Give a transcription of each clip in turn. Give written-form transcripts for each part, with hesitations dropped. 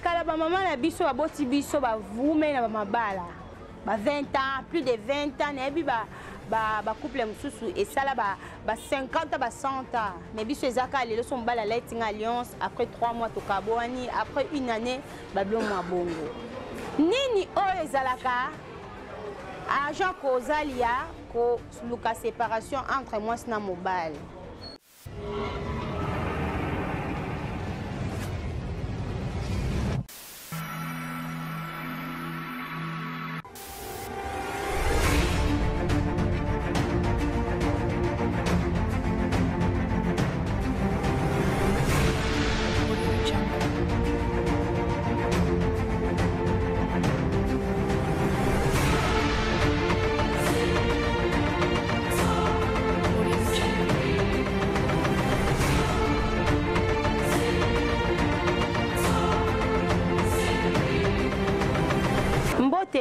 kala ba maman na biso ba boti biso ba vume na ba mabala. Ba 20 ans, plus de 20 ans, et puis ba couple mususu et ça là ba 50 ba 100 ans. Mais biso ezaka lelo so mbala lighting alliance après 3 mois to kabwani, après une année ba blon mwa bongo. Nini oyo ezalaka agent causalia ko luka séparation entre moi na mobile.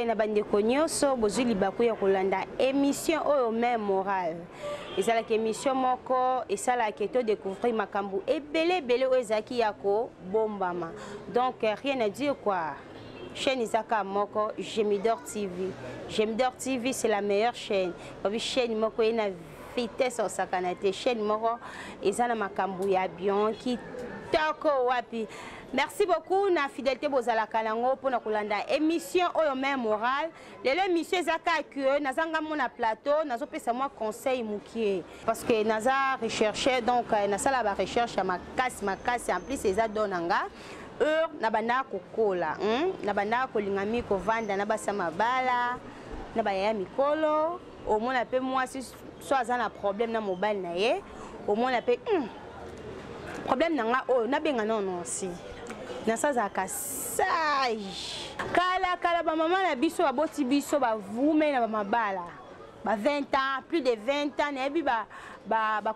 Na bandeko nyonso bozwi libaku ya kolanda émission oyo même morale ezalaka émission moko esalaka to découvrir makambo ebele oyo ezalaki ya kobombama. Donc rien à dire quoi. Chaîne Isaka moko Gemidor TV. Gemidor TV c'est la meilleure chaîne. Babi chaîne moko ina vitesse au sakanate. Chaîne moko ezana makambo ya bien qui toko wapi. Merci beaucoup na fidélité bozala kalango pour na kolanda émission oyo même morale. L'émission ezaka que nazanga mona plateau nazo pesa moi conseil mukie parce que naza rechercher donc na sala ba recherche ya makasi en plus eza donanga heure na bana kokola na bana kolingami ko vanda na basama bala na baya mikolo au moins pe moi si soit za na problème na mobile na ye au moins pe problème nanga oyo na benga non si na sazaka sage kala ba maman na biso ba boti biso ba vume na ba mabala ba 20 ans, plus de 20 ans, et puis ba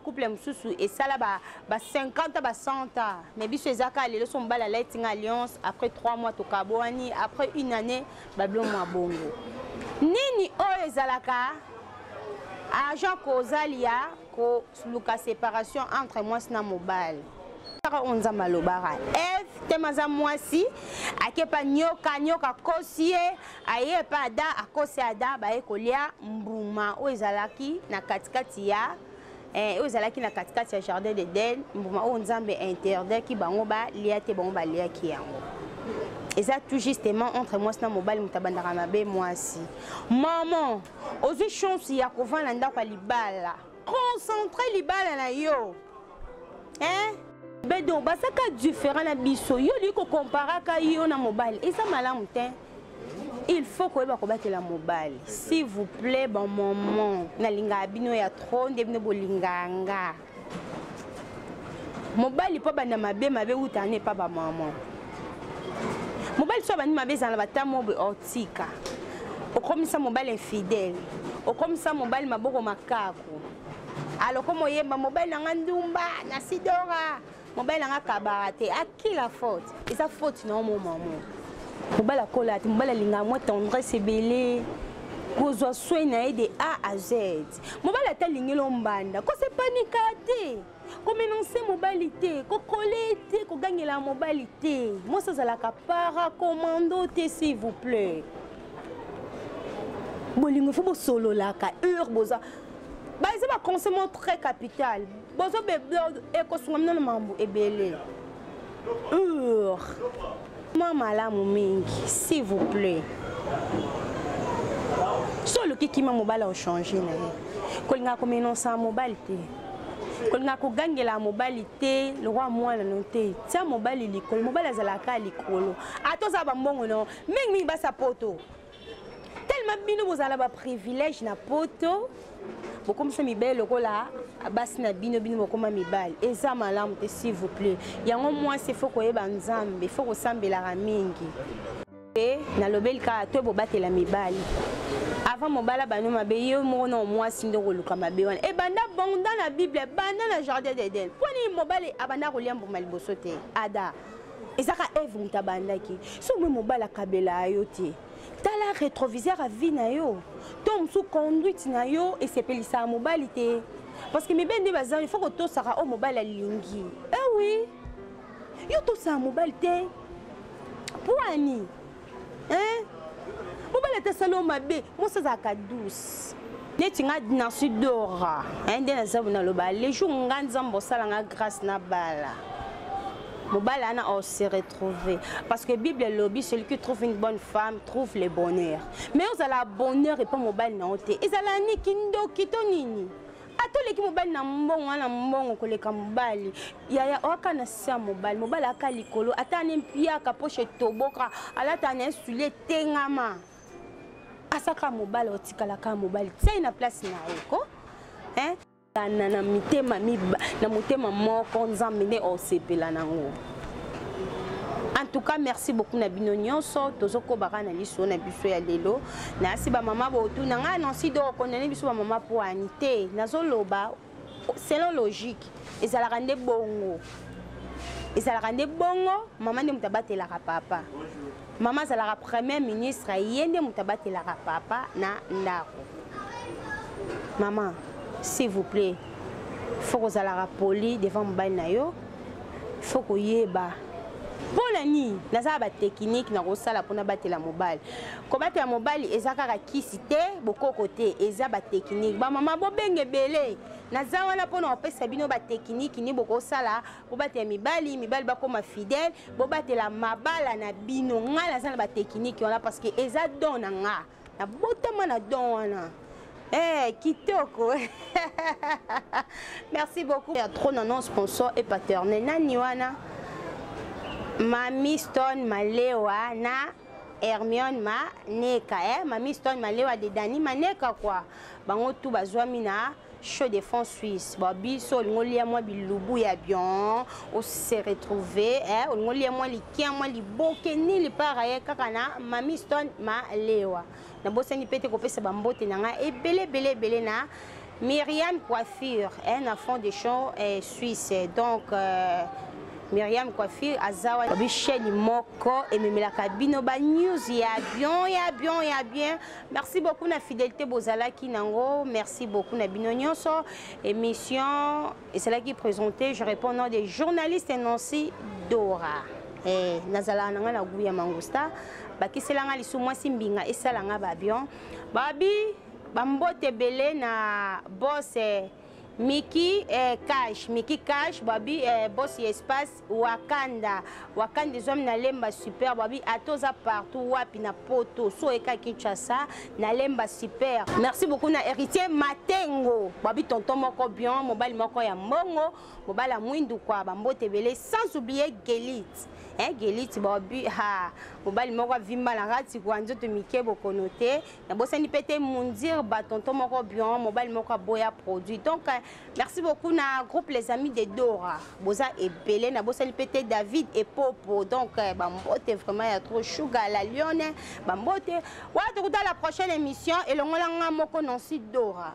couple mususu et ça là ba 50 ba 100 ans. Mais biso ezaka lelo so mbala lighting alliance après 3 mois to kabwani, après une année ba blon mwa bongo. Nini oyo ezalaka agent causalia ko luka séparation entre moi na mobile. Onza malobara F temaza mwasi akepa nyoka kosie aye pa da akosi ada ba ekolia mbuma o ezalaki na katikati ya o ezalaki na katikati ya jardin d'Eden mbuma o nzambe interdit ki bango ba lia te bango ba lia ki yango eza tout justement entre moi na mobile mutabandaka mabe mwasi maman ozi chance ya kovana ndako libala concentré libala na yo Bédon, ça différent na biso yo liko comparer ka yo na mobile et ça malamu te il faut que ba battre la mobile s'il vous plaît bon moment na linga bino ya trop ndebino bolinganga mobile pas bana mabe utane pas ba maman mobile so bani mabe za na batamo otika o comme ça mobile infidèle o comme ça mobile maboko makako alors comme yemba mobile na ngandumba na sidora mobile nga kabarate à qui la faute et sa faute non mon maman mobile akola te mobile linga moi tendresse belé kozwa soin na de A à Z mobile ata lingelo mbanda ko c'est paniquer comme énoncer mobilité ko coller ko gagner la mobilité moi ça la para commando te s'il vous plaît bolingo faut solo la ka heure boza ba c'est pas consommation très capital bozo bébé et consommation na mambo ebele maman la mingi s'il vous plaît solo qui m'a mobile a changé na kolinga ko menoncer mobilité kolinga ko gagner la mobilité le roi moi la noté tia mobile likolo mobile azalaka likolo atoza ba mbongo non mingi ba sa poto tellement bino bozala ba privilège na poto comme ça mibale lokola basi na bino bokoma mibale eza malamu te s'il vous plaît yango moi c'est faut koyeba nzambe faut kosambela mingi et na lobeli ka to bobatela mibale avant mobala bano mabe yo mona moi sindo koluka mabe wana e banda bonda na bible banda na jardin d'Eden poni mobale abanda ko liambo maliboso te ada ezaka eve mutabandaki so mo mobala kabela yo te tala rétroviseur à vie na yo tom sous conduite na yo et c'est pelisa mobilité parce que mes bende bazan il faut que to sara au mobile lingi oui yo to sa mobilité Pouani. Hein? Mobali te salo mabe, moi ça zaka douce. Neti nga na sudora. Hein, de na zabu na loba. Les jours nga nzambo sala nga grâce na bala. Mobali ana on se retrouver parce que Bible lobby celui qui trouve une bonne femme trouve le bonheur. Mais vous allez bonheur et pas mobali na oté. Ezala ni kindo kitonini. Atole ki mobali na mbongo koleka mobali. Ya oka na sia mobali. Mobali aka likolo atane mpia ka poche toboka alata na sule tengama. Asaka mobali otikala ka mobali. Tsa ina place na eko. Hein? Na mitema miba na motema moko nzambe ne osepela nango. En tout cas, merci beaucoup na bino nyonso tozoko baka na liso na biso ya lelo. Na asiba mama botu na nga nansi do konene biso ba mama po anite. Nazoloba selon logique. Ezalaka nde bongo. Ezalaka nde bongo, mama nde mutabatela papa. Mama zalaka premier ministre yende mutabatela papa na ndako. Maman, s'il vous plaît, il faut que vous soyez poli devant mobile na yo. Il faut que yeba. Pour la nuit, na za ba technique na rosala pona batela mobile. Ko batela mobile ezaka ka kisite boko côté eza ba technique. Ba mama bo benge belé. Na za wana pona opesa bino ba technique ni boko sala bo batela mibali ba koma fidèle, bo batela mabala na bino ngala za ba technique wana parce que eza don na nga. Na botama na don wana. Eh, kitoko. Merci beaucoup. Il y a trop de sponsors et paternels. Naniwana, Mami Stone Malewa na Hermione Maneka. Mami Stone Malewa de Dani Maneka quoi. Bango tout bazwami na show de France Suisse. Babi so ngolia moi bilubu ya bien. On s'est retrouvé. On ngolia moi li kia moi li boke ni li paraye kaka na Mami Stone Malewa. Na bosani pete ko pesa bambote nanga e belé na Myriam Coiffure, un enfant de chant suisse. Donc Myriam Coiffure azawa bicheni moko et même la cabine ba news ya bien. Merci beaucoup na fidélité bozala ki nango. Merci beaucoup na bino nyonso émission et c'est là qui présenté je réponds au nom des journalistes Nancy Dora. Eh nazala nanga na guya mangusta. Bakiselanga lisu mwasi mbinga esalanga babion babi bambote belé na boss Mickey Cash babi boss espace Wakanda zom na lemba super babi atoza partout wapi na poto so eka Kinshasa na lemba super. Merci beaucoup na héritier Matengo babi tonton moko bien mobali moko ya mbongo mobali mwindu kwa bambote belé sans oublier Gelite. Gelite babi ha mobali moko vimba la rati kwa nzoto mike bokonote na bosani pete mundir ba tonton moko bien mobali moko boya produit. Donc merci beaucoup na groupe les amis de Dora boza ebele na bosani pete David et Popo. Donc bambote vraiment ya trop sugar la lionne bambote wa tout à la prochaine émission et le ngolanga moko non si Dora.